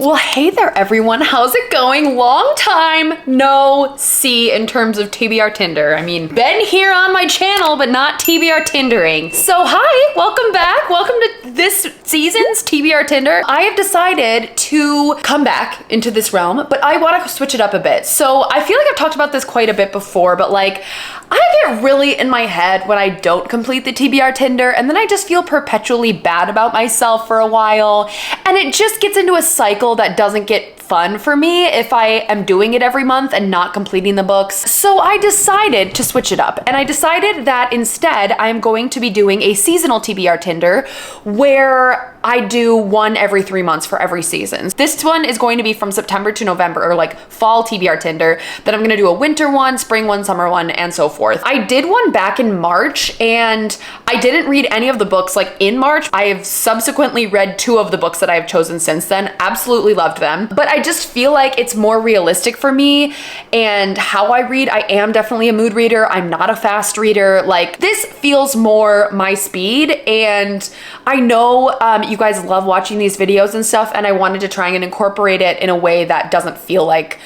Well, hey there everyone, how's it going? Long time no see in terms of TBR Tinder. I mean, been here on my channel, but not TBR Tindering. So hi, welcome back. Welcome to this season's TBR Tinder. I have decided to come back into this realm, but I want to switch it up a bit. So I feel like I've talked about this quite a bit before, but like, I get really in my head when I don't complete the TBR Tinder, and then I just feel perpetually bad about myself for a while, and it just gets into a cycle that doesn't get fun for me if I am doing it every month and not completing the books. So I decided to switch it up, and I decided that instead I'm going to be doing a seasonal TBR Tinder where I do one every 3 months for every season. This one is going to be from September to November, or like fall TBR Tinder. Then I'm gonna do a winter one, spring one, summer one, and so forth. I did one back in March, and I didn't read any of the books like in March. I have subsequently read 2 of the books that I have chosen since then. Absolutely loved them. But I just feel like it's more realistic for me and how I read. I am definitely a mood reader. I'm not a fast reader. Like, this feels more my speed, and I know you guys love watching these videos and stuff, and I wanted to try and incorporate it in a way that doesn't feel like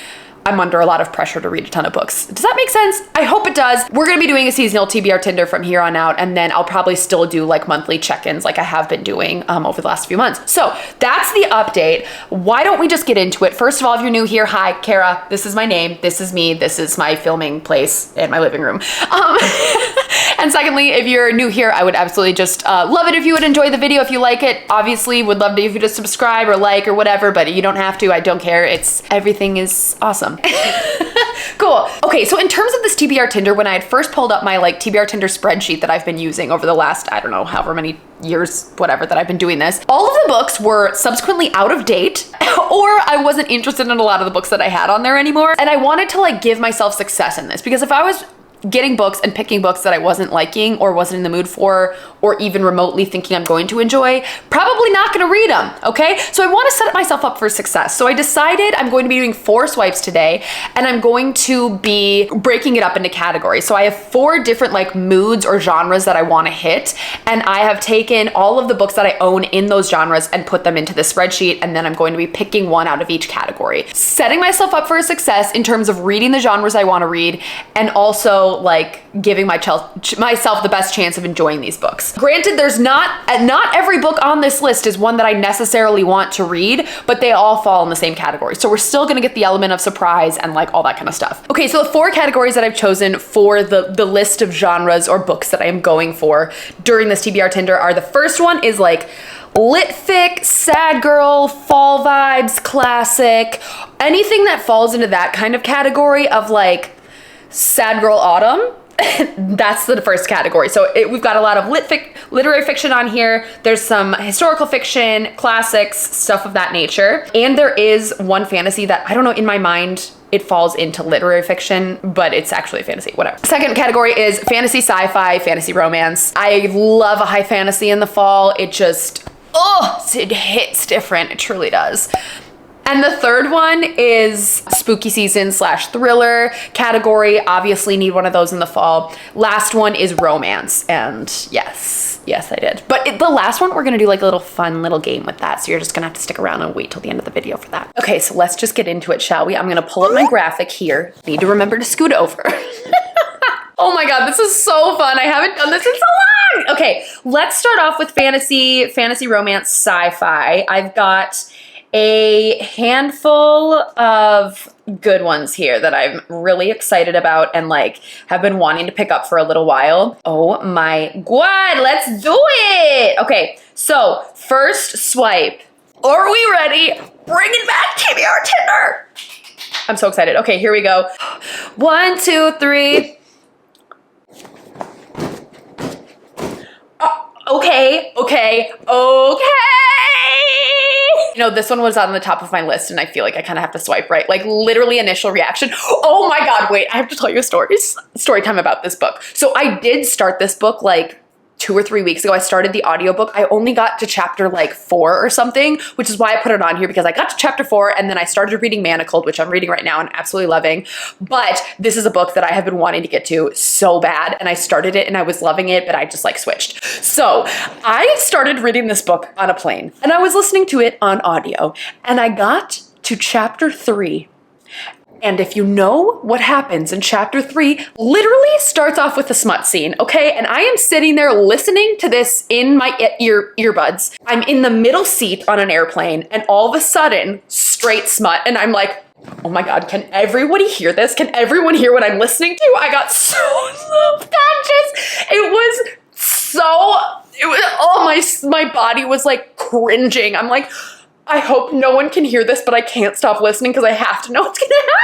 I'm under a lot of pressure to read a ton of books. Does that make sense? I hope it does. We're gonna be doing a seasonal TBR Tinder from here on out, and then I'll probably still do like monthly check-ins like I have been doing over the last few months. So that's the update. Why don't we just get into it? First of all, if you're new here, hi, Kara. This is my name. This is me. This is my filming place in my living room. And secondly, if you're new here, I would absolutely just love it if you would enjoy the video. If you like it, obviously would love to if you just subscribe or like or whatever, but you don't have to. I don't care. Everything is awesome. Cool. Okay, so in terms of this TBR Tinder, when I had first pulled up my like TBR Tinder spreadsheet that I've been using over the last, I don't know, however many years, whatever, that I've been doing this, all of the books were subsequently out of date, or I wasn't interested in a lot of the books that I had on there anymore. And I wanted to like give myself success in this, because if I was getting books and picking books that I wasn't liking or wasn't in the mood for, or even remotely thinking I'm going to enjoy, probably not gonna read them, okay? So I wanna set myself up for success. So I decided I'm going to be doing 4 swipes today, and I'm going to be breaking it up into categories. So I have 4 different like moods or genres that I wanna hit, and I have taken all of the books that I own in those genres and put them into the spreadsheet, and then I'm going to be picking one out of each category. Setting myself up for success in terms of reading the genres I wanna read, and also like giving myself the best chance of enjoying these books. Granted, there's not every book on this list is one that I necessarily want to read, but they all fall in the same category. So we're still gonna get the element of surprise and like all that kind of stuff. Okay, so the 4 categories that I've chosen for the list of genres or books that I am going for during this TBR Tinder are, the first one is like lit fic, sad girl, fall vibes, classic, anything that falls into that kind of category of like sad girl autumn. That's the first category. So we've got a lot of literary fiction on here. There's some historical fiction, classics, stuff of that nature. And there is one fantasy that, I don't know, in my mind, it falls into literary fiction, but it's actually fantasy, whatever. Second category is fantasy sci-fi, fantasy romance. I love a high fantasy in the fall. It just, it hits different. It truly does. And the third one is spooky season / thriller category. Obviously need one of those in the fall. Last one is romance. And yes, I did. But the last one, we're gonna do like a little fun little game with that. So you're just gonna have to stick around and wait till the end of the video for that. Okay, so let's just get into it, shall we? I'm gonna pull up my graphic here. Need to remember to scoot over. Oh my God, this is so fun. I haven't done this in so long. Okay, let's start off with fantasy romance, sci-fi. I've got a handful of good ones here that I'm really excited about and like have been wanting to pick up for a little while. Oh my God, let's do it. Okay, so first swipe. Are we ready? Bringing back TBR Tinder. I'm so excited. Okay, here we go. 1, 2, 3. Okay. You know, this one was on the top of my list, and I feel like I kind of have to swipe right. Like literally initial reaction. Oh my God, wait, I have to tell you a story time about this book. So I did start this book like 2 or 3 weeks ago. I started the audiobook. I only got to chapter like 4 or something, which is why I put it on here, because I got to chapter 4 and then I started reading Manacled, which I'm reading right now and absolutely loving. But this is a book that I have been wanting to get to so bad, and I started it and I was loving it, but I just like switched. So I started reading this book on a plane and I was listening to it on audio, and I got to chapter 3. And if you know what happens in chapter 3, literally starts off with a smut scene, okay? And I am sitting there listening to this in my earbuds. I'm in the middle seat on an airplane, and all of a sudden, straight smut. And I'm like, oh my God, can everybody hear this? Can everyone hear what I'm listening to? I got so self-conscious. My body was like cringing. I'm like, I hope no one can hear this, but I can't stop listening because I have to know what's gonna happen.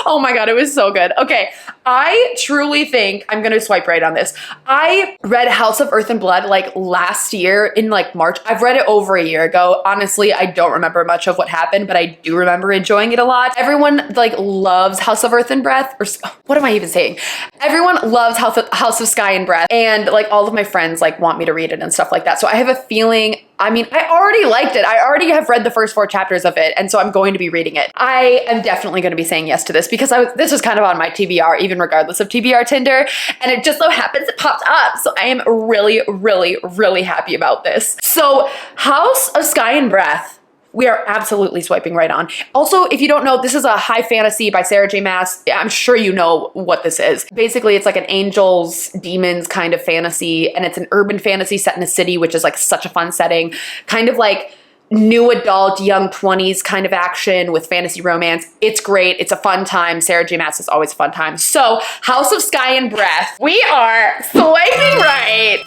Oh my God, it was so good. Okay, I truly think I'm gonna swipe right on this. I read House of Earth and Blood like last year in like March. I've read it over a year ago. Honestly, I don't remember much of what happened, but I do remember enjoying it a lot. Everyone like loves House of Earth and Breath, or what am I even saying? Everyone loves House of Sky and Breath, and like all of my friends like want me to read it and stuff like that. So I have a feeling, I mean, I already liked it. I already have read the first 4 chapters of it, and so I'm going to be reading it. I am definitely going to be saying yes to this because this was kind of on my TBR, even regardless of TBR Tinder, and it just so happens it popped up. So I am really, really, really happy about this. So House of Sky and Breath, we are absolutely swiping right on. Also, if you don't know, this is a high fantasy by Sarah J. Maas. I'm sure you know what this is. Basically, it's like an angels, demons kind of fantasy, and it's an urban fantasy set in a city, which is like such a fun setting. Kind of like new adult, young 20s kind of action with fantasy romance. It's great. It's a fun time. Sarah J. Maas is always a fun time. So, House of Sky and Breath, we are swiping right.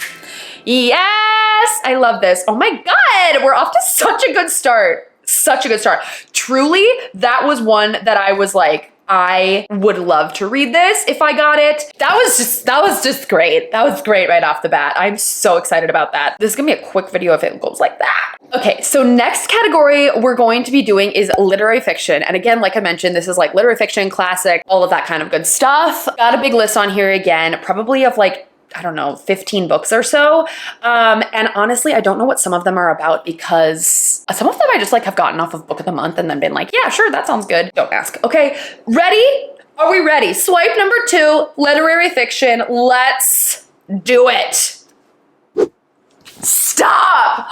Yes, I love this. Oh my God, we're off to such a good start. Such a good start. Truly, that was one that I was like, I would love to read this if I got it. That was just great. That was great right off the bat. I'm so excited about that. This is gonna be a quick video if it goes like that. Okay, so next category we're going to be doing is literary fiction. And again, like I mentioned, this is like literary fiction, classic, all of that kind of good stuff. Got a big list on here again, probably of like, I don't know, 15 books or so. And honestly, I don't know what some of them are about because some of them I just like have gotten off of Book of the Month and then been like, yeah, sure, that sounds good. Don't ask. Okay, ready? Are we ready? Swipe number 2, literary fiction. Let's do it. Stop.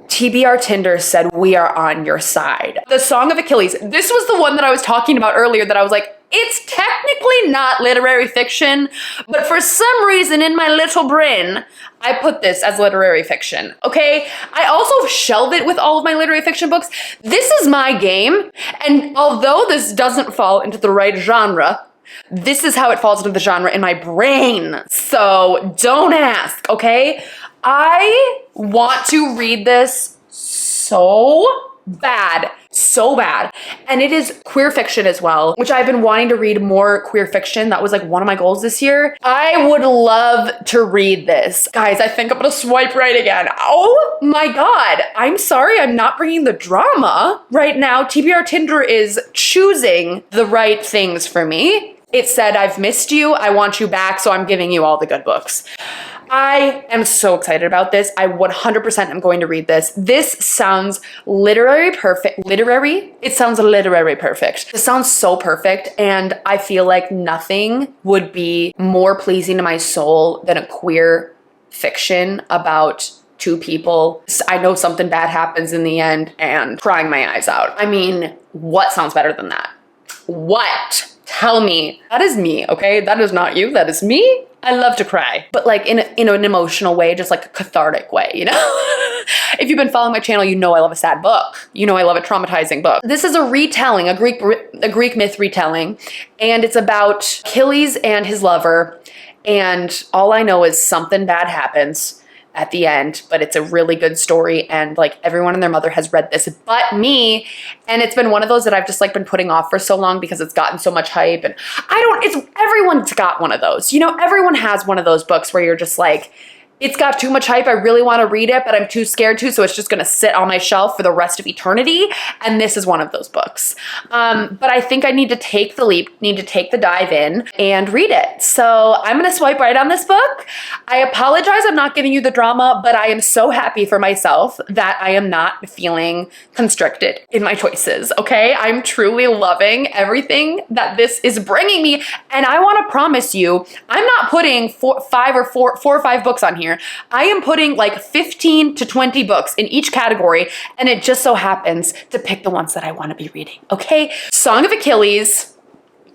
TBR Tinder said, we are on your side. The Song of Achilles. This was the one that I was talking about earlier that I was like, it's technically not literary fiction, but for some reason in my little brain, I put this as literary fiction, okay? I also shelve it with all of my literary fiction books. This is my game, and although this doesn't fall into the right genre, this is how it falls into the genre in my brain. So don't ask, okay? I want to read this so bad. And it is queer fiction as well, which I've been wanting to read more queer fiction. That was like one of my goals this year. I would love to read this. Guys, I think I'm gonna swipe right again. Oh my God. I'm sorry I'm not bringing the drama right now. TBR Tinder is choosing the right things for me. It said, I've missed you. I want you back. So I'm giving you all the good books. I am so excited about this. I 100% am going to read this. This sounds literary perfect. Literary? It sounds literary perfect. This sounds so perfect, and I feel like nothing would be more pleasing to my soul than a queer fiction about 2 people. I know something bad happens in the end and crying my eyes out. I mean, what sounds better than that? What? Tell me. That is me, okay? That is not you. That is me. I love to cry, but like in an emotional way, just like a cathartic way, you know? If you've been following my channel, you know I love a sad book. You know I love a traumatizing book. This is a retelling, a Greek myth retelling, and it's about Achilles and his lover, and all I know is something bad happens at the end, but it's a really good story, and like everyone and their mother has read this but me, and it's been one of those that I've just like been putting off for so long because it's gotten so much hype, and everyone's got one of those, you know, everyone has one of those books where you're just like, it's got too much hype. I really want to read it, but I'm too scared to, so it's just going to sit on my shelf for the rest of eternity. And this is one of those books. But I think I need to take the leap, need to take the dive in and read it. So I'm going to swipe right on this book. I apologize, I'm not giving you the drama, but I am so happy for myself that I am not feeling constricted in my choices, okay? I'm truly loving everything that this is bringing me. And I want to promise you, I'm not putting four or five books on here. I am putting like 15 to 20 books in each category, and it just so happens to pick the ones that I want to be reading, okay? Song of Achilles,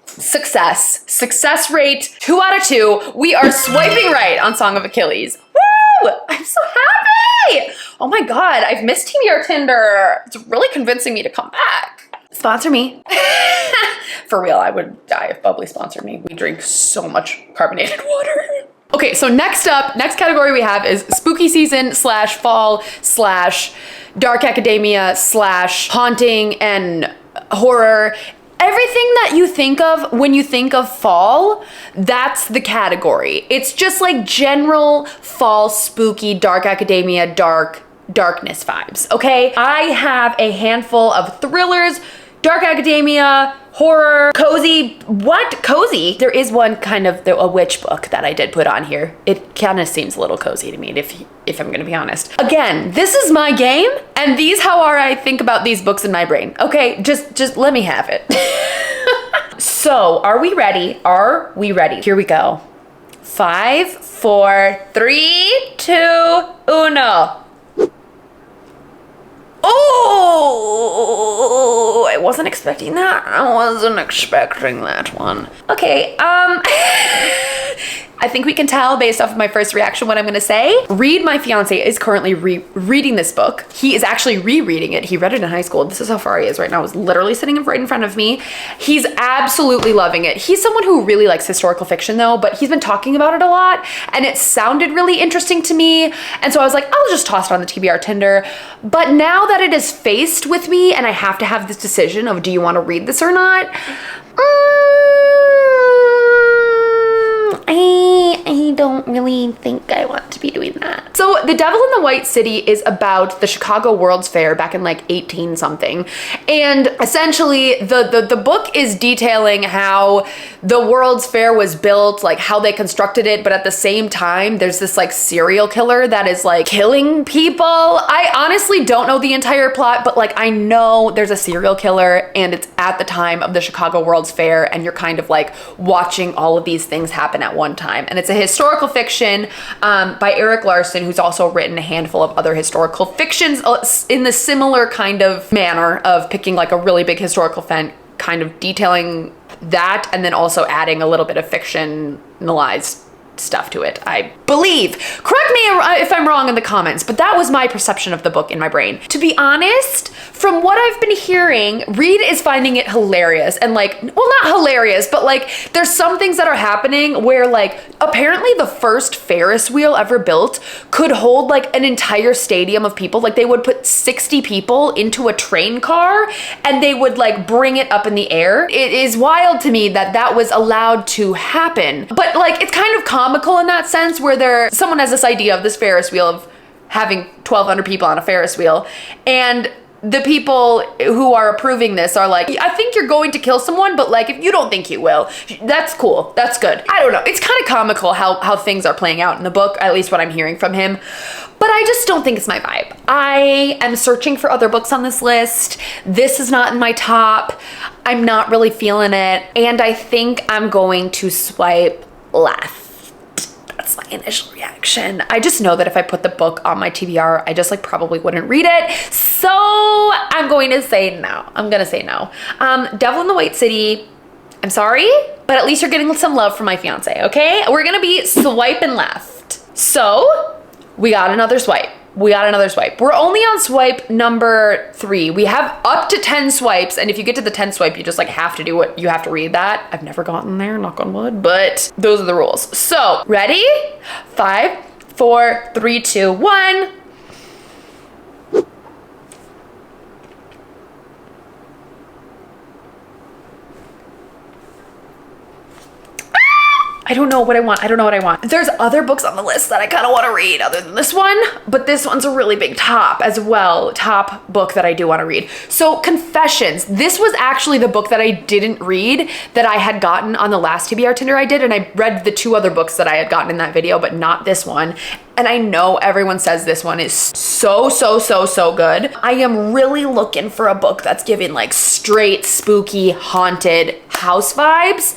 success rate 2 out of 2. We are swiping right on Song of Achilles. Woo! I'm so happy. Oh my God, I've missed TBR Tinder. It's really convincing me to come back. Sponsor me. For real, I would die if Bubbly sponsored me. We drink so much carbonated water. Okay, so next category we have is spooky season / fall / dark academia / haunting and horror. Everything that you think of when you think of fall, that's the category. It's just like general fall, spooky, dark academia, darkness vibes, okay? I have a handful of thrillers, dark academia, horror, cozy. What? Cozy? There is one kind of a witch book that I did put on here. It kind of seems a little cozy to me, if I'm gonna be honest. Again, this is my game, and these how I think about these books in my brain. Okay, just let me have it. So, are we ready? Are we ready? Here we go. 5, 4, 3, 2, 1. Oh, I wasn't expecting that. I wasn't expecting that one. Okay, I think we can tell based off of my first reaction what I'm gonna say. Reed, my fiance, is currently reading this book. He is actually rereading it. He read it in high school. This is how far he is right now. He's literally sitting right in front of me. He's absolutely loving it. He's someone who really likes historical fiction though, but he's been talking about it a lot and it sounded really interesting to me. And so I was like, I'll just toss it on the TBR Tinder. But now that it is faced with me and I have to have this decision of do you want to read this or not? I don't really think I want to be doing that. So The Devil in the White City is about the Chicago World's Fair back in like 18 something. And essentially the book is detailing how the World's Fair was built, like how they constructed it. But at the same time, there's this like serial killer that is like killing people. I honestly don't know the entire plot, but like I know there's a serial killer and it's at the time of the Chicago World's Fair and you're kind of like watching all of these things happen at one time. And it's a historical fiction by Eric Larson, who's also written a handful of other historical fictions in the similar kind of manner of picking like a really big historical event, kind of detailing that, and then also adding a little bit of fictionalized stuff to it, I believe. Correct me if I'm wrong in the comments, but that was my perception of the book in my brain. To be honest, from what I've been hearing, Reed is finding it hilarious and like, well, not hilarious, but like there's some things that are happening where like apparently the first Ferris wheel ever built could hold like an entire stadium of people. Like they would put 60 people into a train car and they would like bring it up in the air. It is wild to me that that was allowed to happen, but like it's kind of comical in that sense where someone has this idea of this Ferris wheel of having 1,200 people on a Ferris wheel, and the people who are approving this are like, I think you're going to kill someone, but like if you don't think you will, that's cool, that's good. I don't know, it's kind of comical how things are playing out in the book, at least what I'm hearing from him, but I just don't think it's my vibe. I am searching for other books on this list. This is not in my top. I'm not really feeling it, and I think I'm going to swipe left. That's my initial reaction. I just know that if I put the book on my TBR, I just like probably wouldn't read it. So I'm going to say no. I'm gonna say no. Devil in the White City, I'm sorry, but at least you're getting some love from my fiance, okay? We're gonna be swiping left. So we got another swipe. We got another swipe. We're only on swipe number 3. We have up to 10 swipes, and if you get to the 10th swipe, you just like have to do what you have to read that. I've never gotten there, knock on wood, but those are the rules. So, ready? 5, 4, 3, 2, 1. I don't know what I want. I don't know what I want. There's other books on the list that I kind of want to read other than this one, but this one's a really big top as well. Top book that I do want to read. So Confessions. This was actually the book that I didn't read that I had gotten on the last TBR Tinder I did, and I read the 2 other books that I had gotten in that video, but not this one. And I know everyone says this one is so good. I am really looking for a book that's giving like straight spooky haunted house vibes.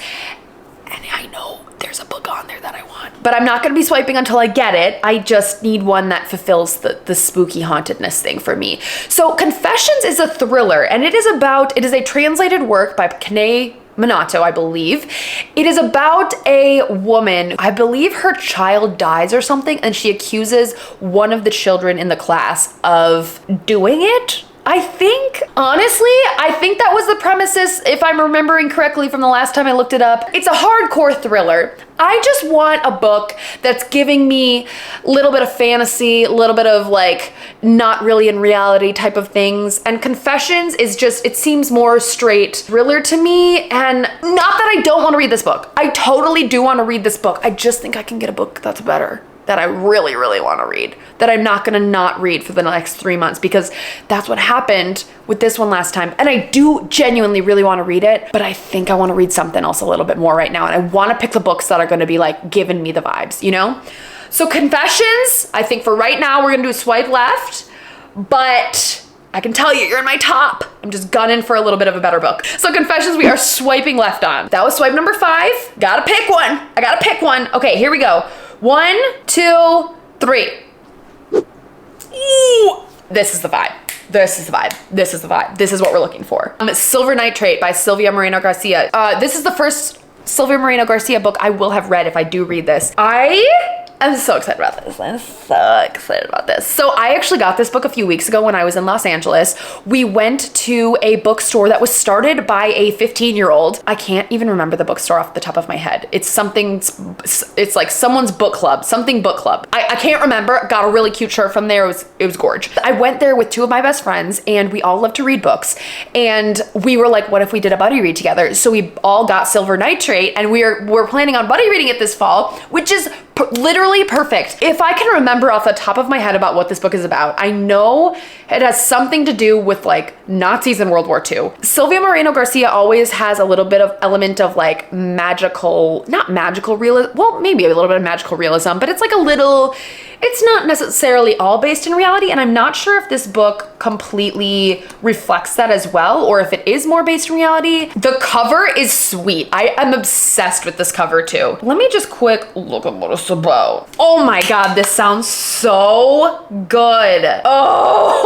And I know there's a book on there that I want, but I'm not going to be swiping until I get it. I just need one that fulfills the spooky hauntedness thing for me. So Confessions is a thriller, and it is a translated work by Kane Minato, I believe. It is about a woman, I believe her child dies or something, and she accuses one of the children in the class of doing it. I think, honestly, I think that was the premises, if I'm remembering correctly from the last time I looked it up. It's a hardcore thriller. I just want a book that's giving me a little bit of fantasy, a little bit of like not really in reality type of things. And Confessions is just, it seems more straight thriller to me. And not that I don't want to read this book. I totally do want to read this book. I just think I can get a book that's better, that I really want to read, that I'm not gonna not read for the next 3 months, because that's what happened with this one last time. And I do genuinely really want to read it, but I think I want to read something else a little bit more right now. And I want to pick the books that are going to be like giving me the vibes, you know? So Confessions, I think for right now, we're gonna do a swipe left, but I can tell you're in my top. I'm just gunning for a little bit of a better book. So Confessions, we are swiping left on. That was swipe number 5. Gotta pick one. I gotta pick one. Okay, here we go. 1, 2, 3. Ooh, this is the vibe. This is the vibe. This is the vibe. This is what we're looking for. Silver Nitrate by Silvia Moreno Garcia. This is the first Silvia Moreno Garcia book I will have read if I do read this. I'm so excited about this. I'm so excited about this. So I actually got this book a few weeks ago when I was in Los Angeles. We went to a bookstore that was started by a 15-year-old. I can't even remember the bookstore off the top of my head. It's like someone's book club, something book club. I can't remember. Got a really cute shirt from there. It was gorgeous. I went there with 2 of my best friends, and we all love to read books. And we were like, what if we did a buddy read together? So we all got Silver Nitrate, and we're planning on buddy reading it this fall, which is literally perfect. If I can remember off the top of my head about what this book is about, I know it has something to do with like Nazis in World War II. Silvia Moreno Garcia always has a little bit of element of like magical, not magical realism, well, maybe a little bit of magical realism, but it's like a little, it's not necessarily all based in reality. And I'm not sure if this book completely reflects that as well, or if it is more based in reality. The cover is sweet. I am obsessed with this cover too. Let me just quick look at what it's about. Oh my God, this sounds so good. Oh,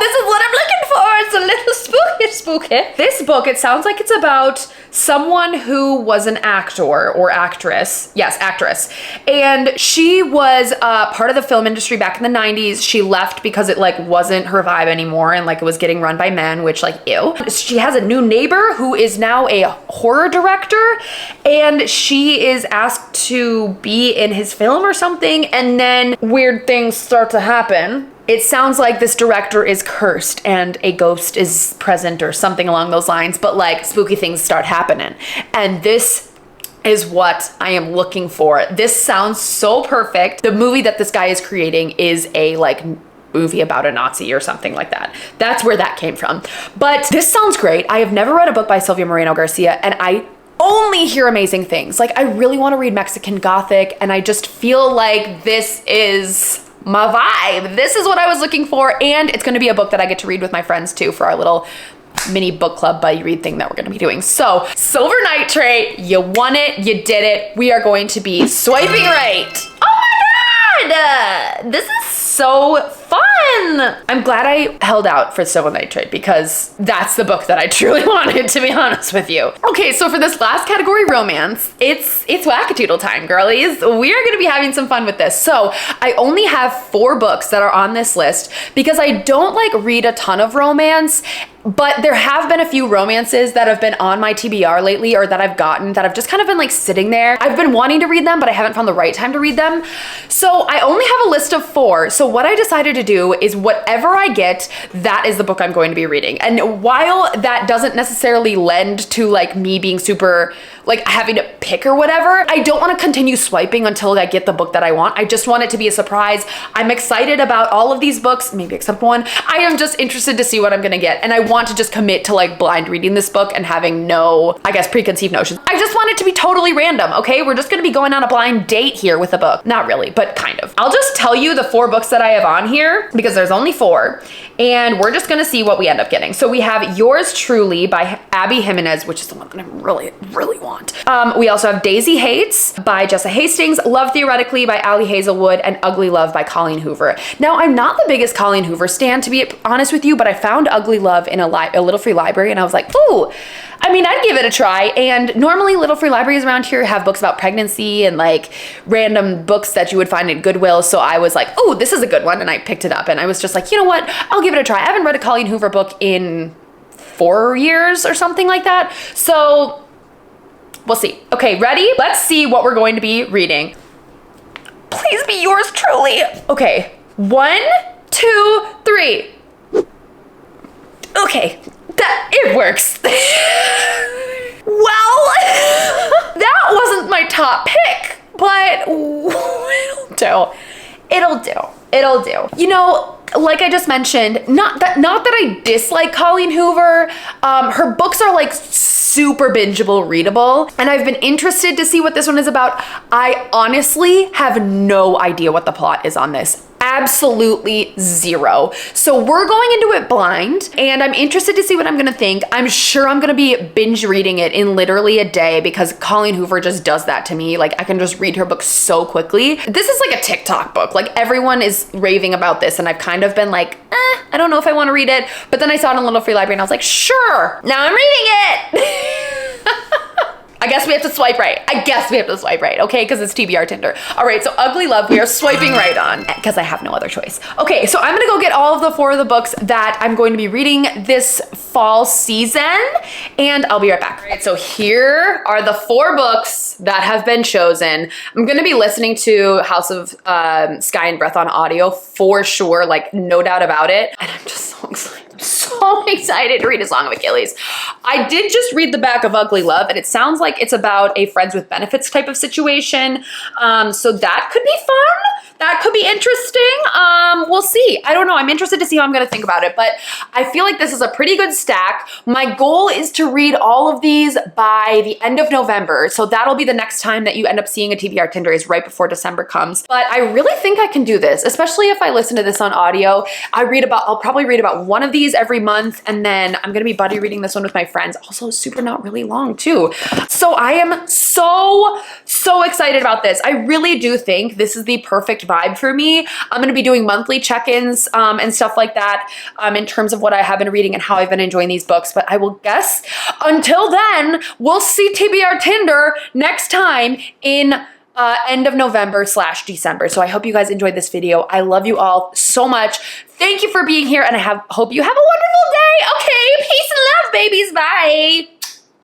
this is what I'm looking for. It's a little spooky. This book, it sounds like it's about someone who was an actor or actress. Yes, actress. And she was part of the film industry back in the 90s. She left because it like wasn't her vibe anymore, and like it was getting run by men, which like, ew. She has a new neighbor who is now a horror director, and she is asked to be in his film or something, and then weird things start to happen. It sounds like this director is cursed and a ghost is present or something along those lines, but like spooky things start happening. And this is what I am looking for. This sounds so perfect. The movie that this guy is creating is a like movie about a Nazi or something like that. That's where that came from. But this sounds great. I have never read a book by Silvia Moreno Garcia, and I only hear amazing things. Like, I really want to read Mexican Gothic, and I just feel like this is my vibe. This is what I was looking for, and it's going to be a book that I get to read with my friends too for our little mini book club buddy read thing that we're going to be doing. So Silver Nitrate, you won it, you did it. We are going to be swiping right. Oh my God, this is so fun. I'm glad I held out for Silver Nitrate because that's the book that I truly wanted, to be honest with you. Okay, so for this last category, romance, it's wackadoodle time, girlies. We are gonna be having some fun with this. So I only have 4 books that are on this list because I don't like read a ton of romance, but there have been a few romances that have been on my TBR lately, or that I've gotten that have just kind of been like sitting there. I've been wanting to read them, but I haven't found the right time to read them. So I only have a list of 4. So what I decided to do is whatever I get, that is the book I'm going to be reading. And while that doesn't necessarily lend to like me being super like having to pick or whatever. I don't want to continue swiping until I get the book that I want. I just want it to be a surprise. I'm excited about all of these books, maybe except one. I am just interested to see what I'm gonna get. And I want to just commit to like blind reading this book and having no, I guess, preconceived notions. I just want it to be totally random, okay? We're just gonna be going on a blind date here with a book. Not really, but kind of. I'll just tell you the 4 books that I have on here because there's only 4 and we're just gonna see what we end up getting. So we have Yours Truly by Abby Jimenez, which is the one that I really, really want. We also have Daisy Hates by Jessa Hastings, Love Theoretically by Allie Hazelwood, and Ugly Love by Colleen Hoover. Now, I'm not the biggest Colleen Hoover stan, to be honest with you, but I found Ugly Love in a Little Free Library and I was like, ooh, I mean, I'd give it a try. And normally Little Free Libraries around here have books about pregnancy and like random books that you would find at Goodwill. So I was like, oh, this is a good one. And I picked it up and I was just like, you know what? I'll give it a try. I haven't read a Colleen Hoover book in 4 years or something like that. So we'll see. Okay, ready? Let's see what we're going to be reading. Please be Yours Truly. Okay, 1, 2, 3. Okay, it works. Well, that wasn't my top pick, but it'll do. It'll do. It'll do. You know, like I just mentioned, not that I dislike Colleen Hoover. Her books are like super bingeable, readable, and I've been interested to see what this one is about. I honestly have no idea what the plot is on this. Absolutely zero. So we're going into it blind and I'm interested to see what I'm gonna think. I'm sure I'm gonna be binge reading it in literally a day because Colleen Hoover just does that to me. Like I can just read her book so quickly. This is like a TikTok book. Like everyone is raving about this and I've kind of been like, I don't know if I wanna read it. But then I saw it in a Little Free Library and I was like, sure, now I'm reading it. I guess we have to swipe right. Okay, because it's TBR Tinder. All right, so Ugly Love, we are swiping right on because I have no other choice. Okay, so I'm gonna go get all of the 4 of the books that I'm going to be reading this fall season, and I'll be right back. All right, so here are the 4 books that have been chosen. I'm gonna be listening to House of Sky and Breath on audio for sure, like no doubt about it, and I'm just so excited. So excited to read A Song of Achilles. I did just read the back of Ugly Love and it sounds like it's about a friends with benefits type of situation. So that could be fun. That could be interesting. We'll see. I don't know. I'm interested to see how I'm going to think about it, but I feel like this is a pretty good stack. My goal is to read all of these by the end of November. So that'll be the next time that you end up seeing a TBR Tinder is right before December comes. But I really think I can do this, especially if I listen to this on audio. I'll probably read about 1 of these every month. And then I'm going to be buddy reading this one with my friends. Also super not really long too. So I am so excited about this. I really do think this is the perfect vibe for me. I'm going to be doing monthly check-ins and stuff like that in terms of what I have been reading and how I've been enjoying these books. But I will guess until then, we'll see TBR Tinder next time in end of November / December. So I hope you guys enjoyed this video. I love you all so much. Thank you for being here and I hope you have a wonderful day. Okay, peace and love, babies. Bye.